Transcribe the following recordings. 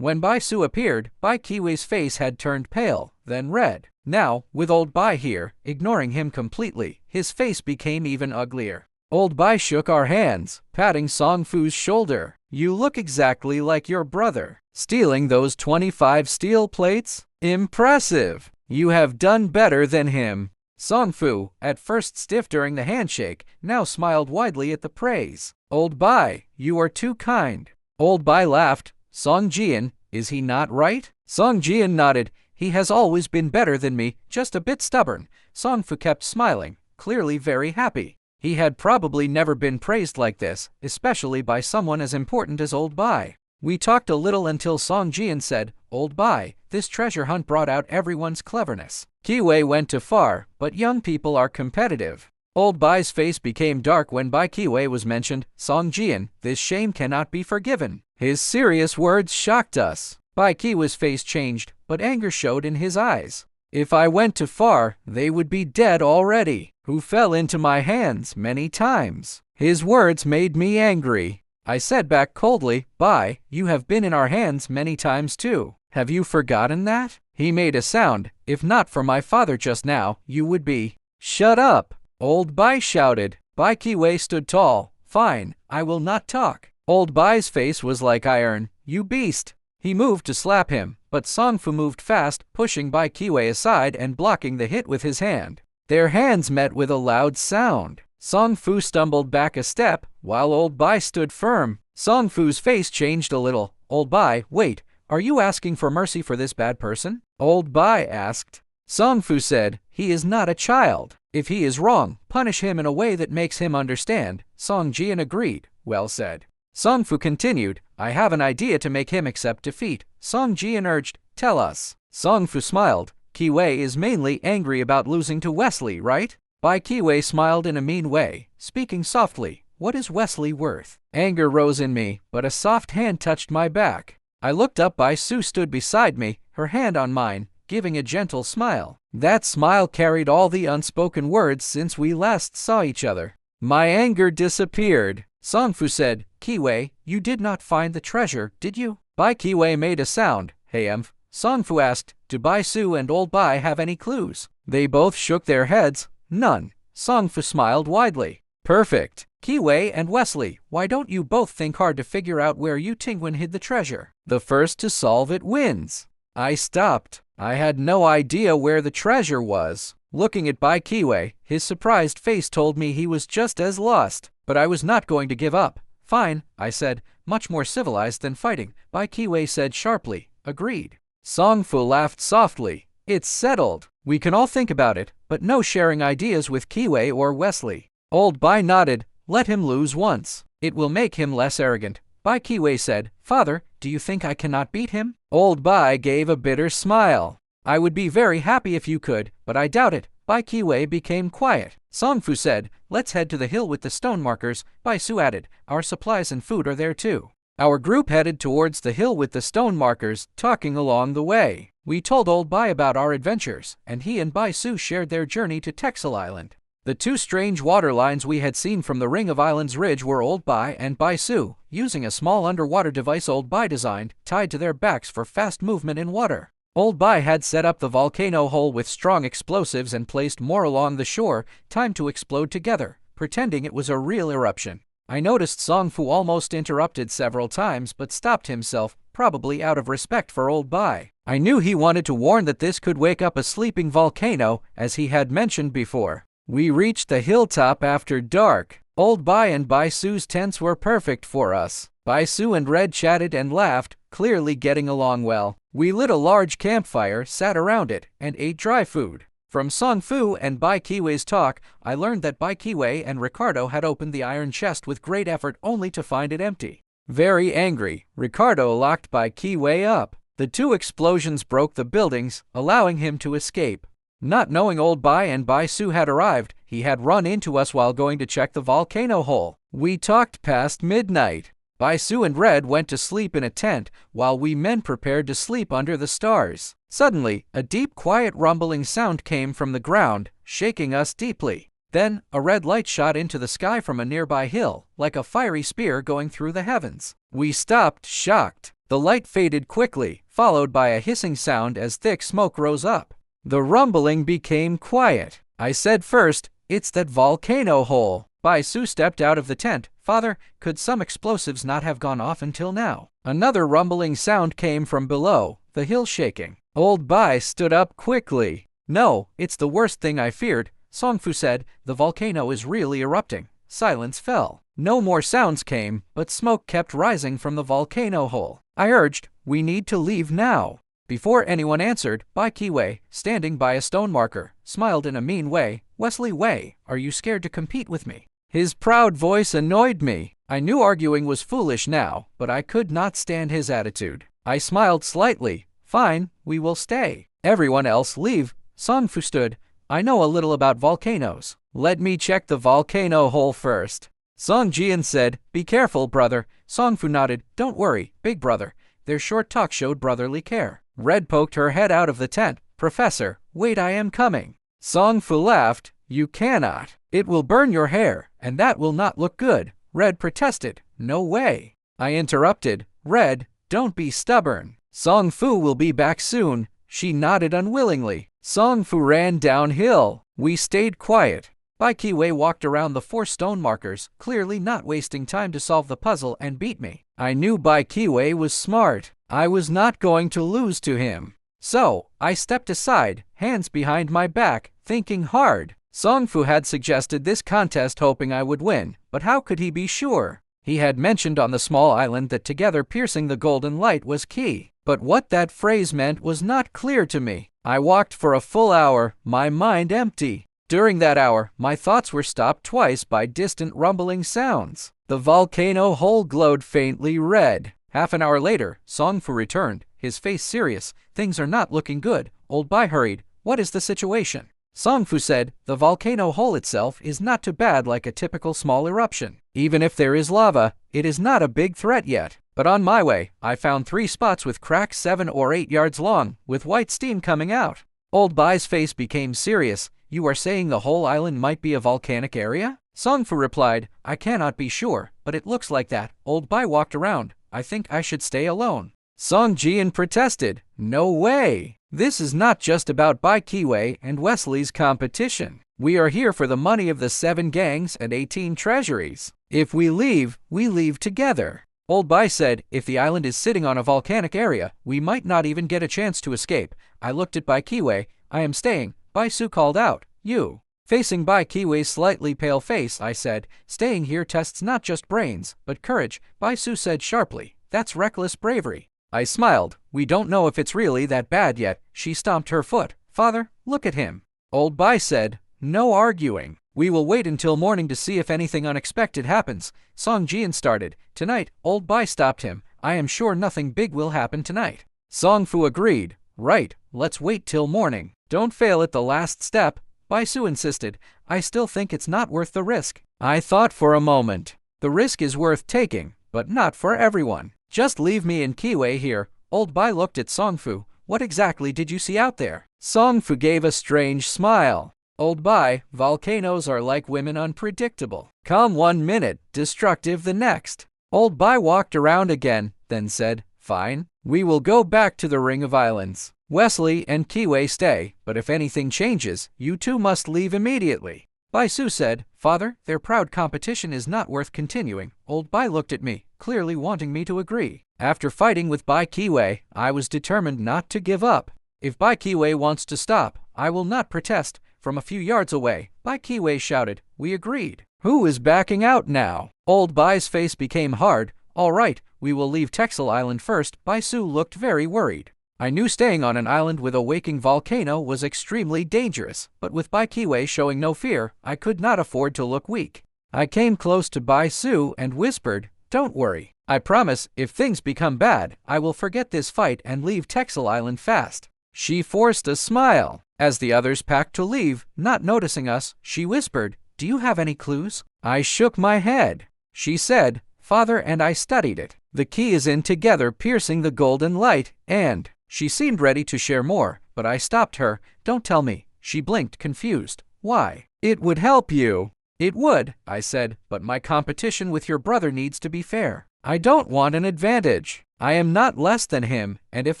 When Bai Su appeared, Bai Kiwi's face had turned pale, then red. Now, with old Bai here, ignoring him completely, his face became even uglier. Old Bai shook our hands, patting Song Fu's shoulder. "You look exactly like your brother. Stealing those 25 steel plates? Impressive! You have done better than him." Song Fu, at first stiff during the handshake, now smiled widely at the praise. "Old Bai, you are too kind." Old Bai laughed. "Song Jian, is he not right?" Song Jian nodded. "He has always been better than me, just a bit stubborn." Song Fu kept smiling, clearly very happy. He had probably never been praised like this, especially by someone as important as Old Bai. We talked a little until Song Jian said, "Old Bai, this treasure hunt brought out everyone's cleverness. Kiwei went too far, but young people are competitive." Old Bai's face became dark when Bai Kiwei was mentioned. "Song Jian, this shame cannot be forgiven." His serious words shocked us. Bai Kiwei's face changed, but anger showed in his eyes. "If I went too far, they would be dead already, who fell into my hands many times." His words made me angry. I said back coldly, "Bai, you have been in our hands many times too. Have you forgotten that?" He made a sound. "If not for my father just now, you would be." "Shut up!" Old Bai shouted. Bai Kiwei stood tall. "Fine, I will not talk." Old Bai's face was like iron. "You beast!" He moved to slap him, but Song Fu moved fast, pushing Bai Kiwei aside and blocking the hit with his hand. Their hands met with a loud sound. Song Fu stumbled back a step, while Old Bai stood firm. Song Fu's face changed a little. "Old Bai, wait, are you asking for mercy for this bad person?" Old Bai asked. Song Fu said, "He is not a child. If he is wrong, punish him in a way that makes him understand." Song Jian agreed. "Well said." Song Fu continued, "I have an idea to make him accept defeat." Song Jian urged, "Tell us." Song Fu smiled. "Kiwei is mainly angry about losing to Wesley, right?" Bai Kiwei smiled in a mean way, speaking softly. "What is Wesley worth?" Anger rose in me, but a soft hand touched my back. I looked up. Bai Su stood beside me, her hand on mine, giving a gentle smile. That smile carried all the unspoken words since we last saw each other. My anger disappeared. Song Fu said, "Kiwei, you did not find the treasure, did you?" Bai Kiwei made a sound. "Hey, Song Fu asked, "Do Bai Su and Old Bai have any clues?" They both shook their heads. "None." Song Fu smiled widely. "Perfect. Kiwei and Wesley, why don't you both think hard to figure out where Yu Tingwen hid the treasure? The first to solve it wins." I stopped. I had no idea where the treasure was. Looking at Bai Kiwei, his surprised face told me he was just as lost. But I was not going to give up. "Fine," I said, "much more civilized than fighting." Bai Kiwei said sharply, "Agreed." Song Fu laughed softly. "It's settled. We can all think about it, but no sharing ideas with Kiwei or Wesley." Old Bai nodded. "Let him lose once. It will make him less arrogant." Bai Kiwei said, "Father, do you think I cannot beat him?" Old Bai gave a bitter smile. "I would be very happy if you could, but I doubt it." Bai Kiwei became quiet. Song Fu said, "Let's head to the hill with the stone markers." Bai Su added, "Our supplies and food are there too." Our group headed towards the hill with the stone markers, talking along the way. We told Old Bai about our adventures, and he and Bai Su shared their journey to Texel Island. The two strange water lines we had seen from the Ring of Islands Ridge were Old Bai and Bai Su, using a small underwater device Old Bai designed, tied to their backs for fast movement in water. Old Bai had set up the volcano hole with strong explosives and placed more along the shore, timed to explode together, pretending it was a real eruption. I noticed Song Fu almost interrupted several times but stopped himself, probably out of respect for Old Bai. I knew he wanted to warn that this could wake up a sleeping volcano, as he had mentioned before. We reached the hilltop after dark. Old Bai and Bai Su's tents were perfect for us. Bai Su and Red chatted and laughed, clearly getting along well. We lit a large campfire, sat around it, and ate dry food. From Song Fu and Bai Kiwei's talk, I learned that Bai Kiwei and Ricardo had opened the iron chest with great effort only to find it empty. Very angry, Ricardo locked Bai Kiwei up. The two explosions broke the buildings, allowing him to escape. Not knowing Old Bai and Bai Su had arrived, he had run into us while going to check the volcano hole. We talked past midnight. Bai Su and Red went to sleep in a tent, while we men prepared to sleep under the stars. Suddenly, a deep, quiet rumbling sound came from the ground, shaking us deeply. Then, a red light shot into the sky from a nearby hill, like a fiery spear going through the heavens. We stopped, shocked. The light faded quickly, followed by a hissing sound as thick smoke rose up. The rumbling became quiet. I said first, "It's that volcano hole." Bai Su stepped out of the tent. "Father, could some explosives not have gone off until now?" Another rumbling sound came from below, the hill shaking. Old Bai stood up quickly. "No, it's the worst thing I feared," Songfu said. "The volcano is really erupting." Silence fell. No more sounds came, but smoke kept rising from the volcano hole. I urged, "We need to leave now." Before anyone answered, Bai Kiwei, standing by a stone marker, smiled in a mean way. "Wesley Wei, are you scared to compete with me?" His proud voice annoyed me. I knew arguing was foolish now, but I could not stand his attitude. I smiled slightly. "Fine, we will stay." "Everyone else leave." Songfu stood. "I know a little about volcanoes. Let me check the volcano hole first." Song Jian said, "Be careful, brother." Songfu nodded. "Don't worry, big brother." Their short talk showed brotherly care. Red poked her head out of the tent. "Professor, wait, I am coming." Songfu laughed. "You cannot. It will burn your hair, and that will not look good." Red protested. "No way." I interrupted. "Red, don't be stubborn. Songfu will be back soon." She nodded unwillingly. Songfu ran downhill. We stayed quiet. Bai Kiwei walked around the 4 stone markers, clearly not wasting time to solve the puzzle, and beat me. I knew Bai Kiwei was smart. I was not going to lose to him. So, I stepped aside, hands behind my back, thinking hard. Songfu had suggested this contest hoping I would win, but how could he be sure? He had mentioned on the small island that together piercing the golden light was key. But what that phrase meant was not clear to me. I walked for a full hour, my mind empty. During that hour, my thoughts were stopped twice by distant rumbling sounds. The volcano hole glowed faintly red. Half an hour later, Songfu returned, his face serious. "Things are not looking good." Old Bai hurried. "What is the situation?" Songfu said, "The volcano hole itself is not too bad, like a typical small eruption. Even if there is lava, it is not a big threat yet. But on my way, I found 3 spots with cracks 7 or 8 yards long, with white steam coming out." Old Bai's face became serious. "You are saying the whole island might be a volcanic area?" Songfu replied, "I cannot be sure, but it looks like that." Old Bai walked around. "I think I should stay alone." Song Jian protested. "No way! This is not just about Bai Kiwei and Wesley's competition. We are here for the money of the 7 gangs and 18 treasuries. If we leave together." Old Bai said, "If the island is sitting on a volcanic area, we might not even get a chance to escape." I looked at Bai Kiwei. "I am staying." Bai Su called out, "You." Facing Bai Kiwei's slightly pale face, I said, "Staying here tests not just brains, but courage." Bai Su said sharply, "That's reckless bravery." I smiled. "We don't know if it's really that bad yet." She stomped her foot. "Father, look at him." Old Bai said, "No arguing. We will wait until morning to see if anything unexpected happens." Song Jian started. "Tonight." Old Bai stopped him. "I am sure nothing big will happen tonight." Songfu agreed. "Right, let's wait till morning. Don't fail at the last step." Bai Su insisted. "I still think it's not worth the risk." I thought for a moment. The risk is worth taking, but not for everyone. "Just leave me and Kiwei here." Old Bai looked at Songfu. "What exactly did you see out there?" Songfu gave a strange smile. "Old Bai, volcanoes are like women, unpredictable. Calm 1 minute, destructive the next." Old Bai walked around again, then said, "Fine, we will go back to the Ring of Islands. Wesley and Kiwei stay, but if anything changes, you two must leave immediately." Bai Su said, "Father, their proud competition is not worth continuing." Old Bai looked at me, clearly wanting me to agree. After fighting with Bai Kiwei, I was determined not to give up. If Bai Kiwei wants to stop, I will not protest. From a few yards away, Bai Kiwei shouted. We agreed. "Who is backing out now?" Old Bai's face became hard. "All right, we will leave Texel Island first." Bai Su looked very worried. I knew staying on an island with a waking volcano was extremely dangerous, but with Bai Kiwei showing no fear, I could not afford to look weak. I came close to Bai Su and whispered, "Don't worry. I promise, if things become bad, I will forget this fight and leave Texel Island fast." She forced a smile. As the others packed to leave, not noticing us, she whispered, "Do you have any clues?" I shook my head. She said, "Father and I studied it. The key is in together piercing the golden light, and..." She seemed ready to share more, but I stopped her. "Don't tell me." She blinked, confused. "Why?" "It would help you." "It would," I said, "but my competition with your brother needs to be fair." I don't want an advantage. I am not less than him, and if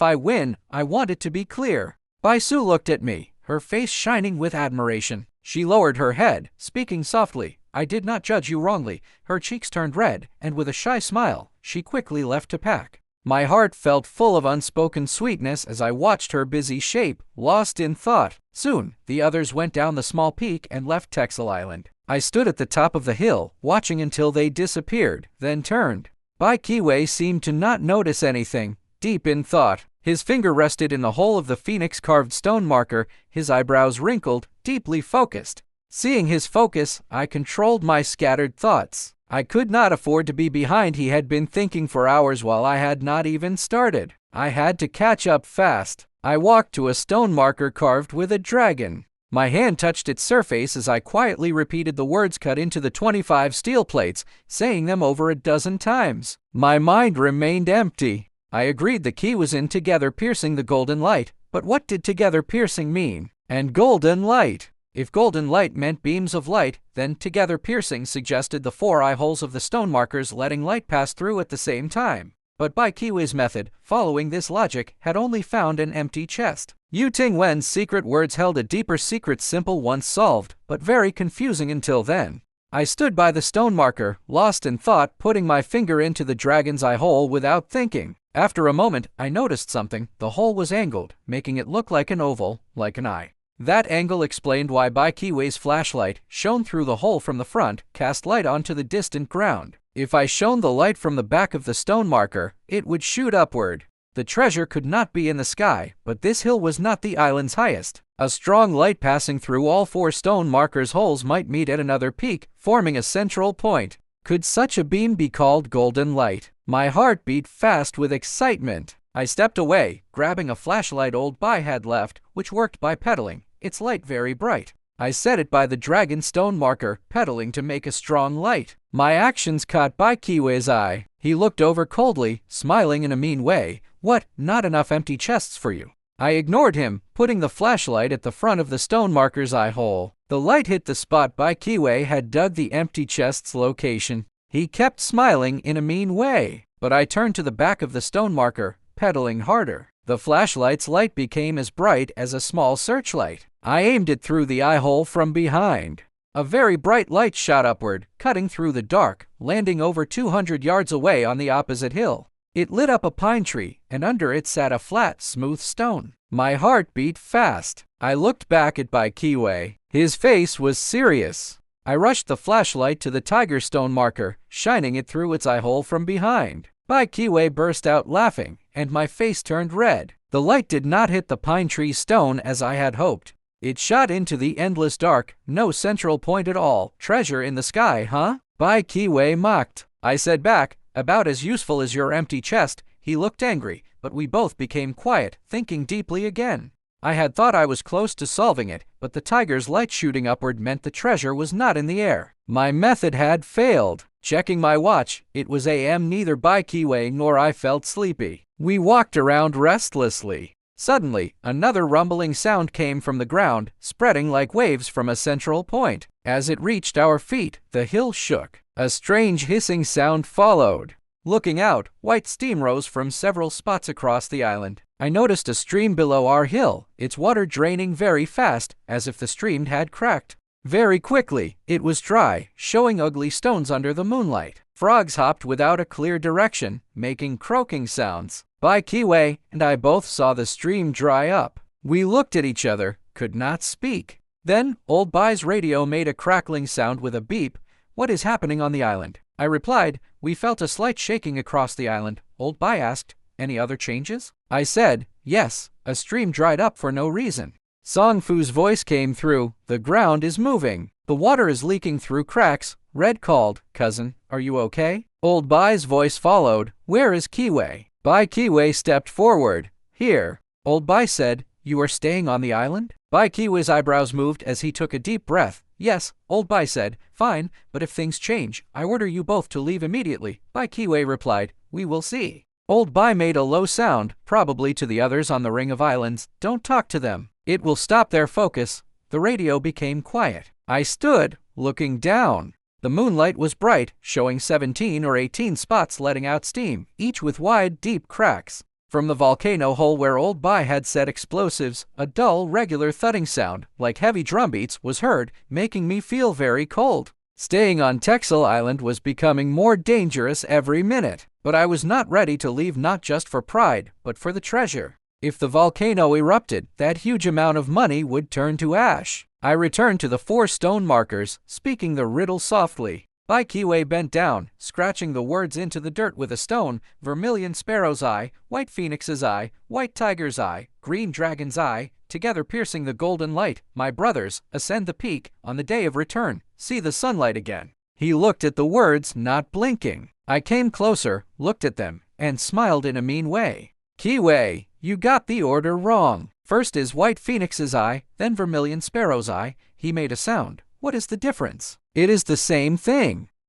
I win, I want it to be clear. Baisu looked at me, her face shining with admiration. She lowered her head, speaking softly. I did not judge you wrongly. Her cheeks turned red, and with a shy smile, she quickly left to pack. My heart felt full of unspoken sweetness as I watched her busy shape, lost in thought. Soon, the others went down the small peak and left Texel Island. I stood at the top of the hill, watching until they disappeared, then turned. Bai Kiwei seemed to not notice anything, deep in thought. His finger rested in the hole of the phoenix-carved stone marker, his eyebrows wrinkled, deeply focused. Seeing his focus, I controlled my scattered thoughts. I could not afford to be behind. He had been thinking for hours while I had not even started. I had to catch up fast. I walked to a stone marker carved with a dragon. My hand touched its surface as I quietly repeated the words cut into the 25 steel plates, saying them over a dozen times. My mind remained empty. I agreed the key was in together piercing the golden light, but what did together piercing mean? And golden light? If golden light meant beams of light, then together piercing suggested the 4 eye holes of the stone markers letting light pass through at the same time. But Bai Kiwei's method, following this logic, had only found an empty chest. Yu Tingwen's secret words held a deeper secret, simple once solved, but very confusing until then. I stood by the stone marker, lost in thought, putting my finger into the dragon's eye hole without thinking. After a moment, I noticed something. The hole was angled, making it look like an oval, like an eye. That angle explained why Bai Kiwei's flashlight, shone through the hole from the front, cast light onto the distant ground. If I shone the light from the back of the stone marker, it would shoot upward. The treasure could not be in the sky, but this hill was not the island's highest. A strong light passing through all 4 stone markers' holes might meet at another peak, forming a central point. Could such a beam be called golden light? My heart beat fast with excitement. I stepped away, grabbing a flashlight old Bai had left, which worked by pedaling, its light very bright. I set it by the dragon stone marker, pedaling to make a strong light. My actions caught Bai Kiwei's eye. He looked over coldly, smiling in a mean way. What, not enough empty chests for you? I ignored him, putting the flashlight at the front of the stone marker's eye hole. The light hit the spot Bai Kiwei had dug the empty chest's location. He kept smiling in a mean way, but I turned to the back of the stone marker, pedaling harder. The flashlight's light became as bright as a small searchlight. I aimed it through the eye hole from behind. A very bright light shot upward, cutting through the dark, landing over 200 yards away on the opposite hill. It lit up a pine tree, and under it sat a flat, smooth stone. My heart beat fast. I looked back at Bai Kiwei. His face was serious. I rushed the flashlight to the tiger stone marker, shining it through its eye hole from behind. Bai Kiwei burst out laughing, and my face turned red. The light did not hit the pine tree stone as I had hoped. It shot into the endless dark, no central point at all. Treasure in the sky, huh? Bai Kiwei mocked. I said back, about as useful as your empty chest. He looked angry, but we both became quiet, thinking deeply again. I had thought I was close to solving it, but the tiger's light shooting upward meant the treasure was not in the air. My method had failed. Checking my watch, it was AM. Neither Bai Kiwei nor I felt sleepy. We walked around restlessly. Suddenly, another rumbling sound came from the ground, spreading like waves from a central point. As it reached our feet, the hill shook. A strange hissing sound followed. Looking out, white steam rose from several spots across the island. I noticed a stream below our hill, its water draining very fast, as if the stream had cracked. Very quickly, it was dry, showing ugly stones under the moonlight. Frogs hopped without a clear direction, making croaking sounds. Bai Kiwei and I both saw the stream dry up. We looked at each other, could not speak. Then, old Bai's radio made a crackling sound with a beep. What is happening on the island? I replied. We felt a slight shaking across the island. Old Bai asked, any other changes? I said, yes, a stream dried up for no reason. Song Fu's voice came through. The ground is moving. The water is leaking through cracks. Red called, cousin, are you okay? Old Bai's voice followed. Where is Kiwei? Bai Kiwei stepped forward. Here. Old Bai said, you are staying on the island? Bai Kiwei's eyebrows moved as he took a deep breath. Yes, Old Bai said, fine, but if things change, I order you both to leave immediately. Bai Kiwei replied, we will see. Old Bai made a low sound, probably to the others on the ring of islands. Don't talk to them. It will stop their focus. The radio became quiet. I stood, looking down. The moonlight was bright, showing 17 or 18 spots letting out steam, each with wide, deep cracks. From the volcano hole where Old Bi had set explosives, a dull, regular thudding sound, like heavy drumbeats, was heard, making me feel very cold. Staying on Texel Island was becoming more dangerous every minute, but I was not ready to leave, not just for pride, but for the treasure. If the volcano erupted, that huge amount of money would turn to ash. I returned to the 4 stone markers, speaking the riddle softly. Bai Kiwei bent down, scratching the words into the dirt with a stone: vermilion sparrow's eye, white phoenix's eye, white tiger's eye, green dragon's eye, together piercing the golden light. My brothers, ascend the peak, on the day of return, see the sunlight again. He looked at the words, not blinking. I came closer, looked at them, and smiled in a mean way. Kiwei, you got the order wrong. First is white phoenix's eye, then vermilion sparrow's eye. He made a sound. What is the difference? It is the same thing.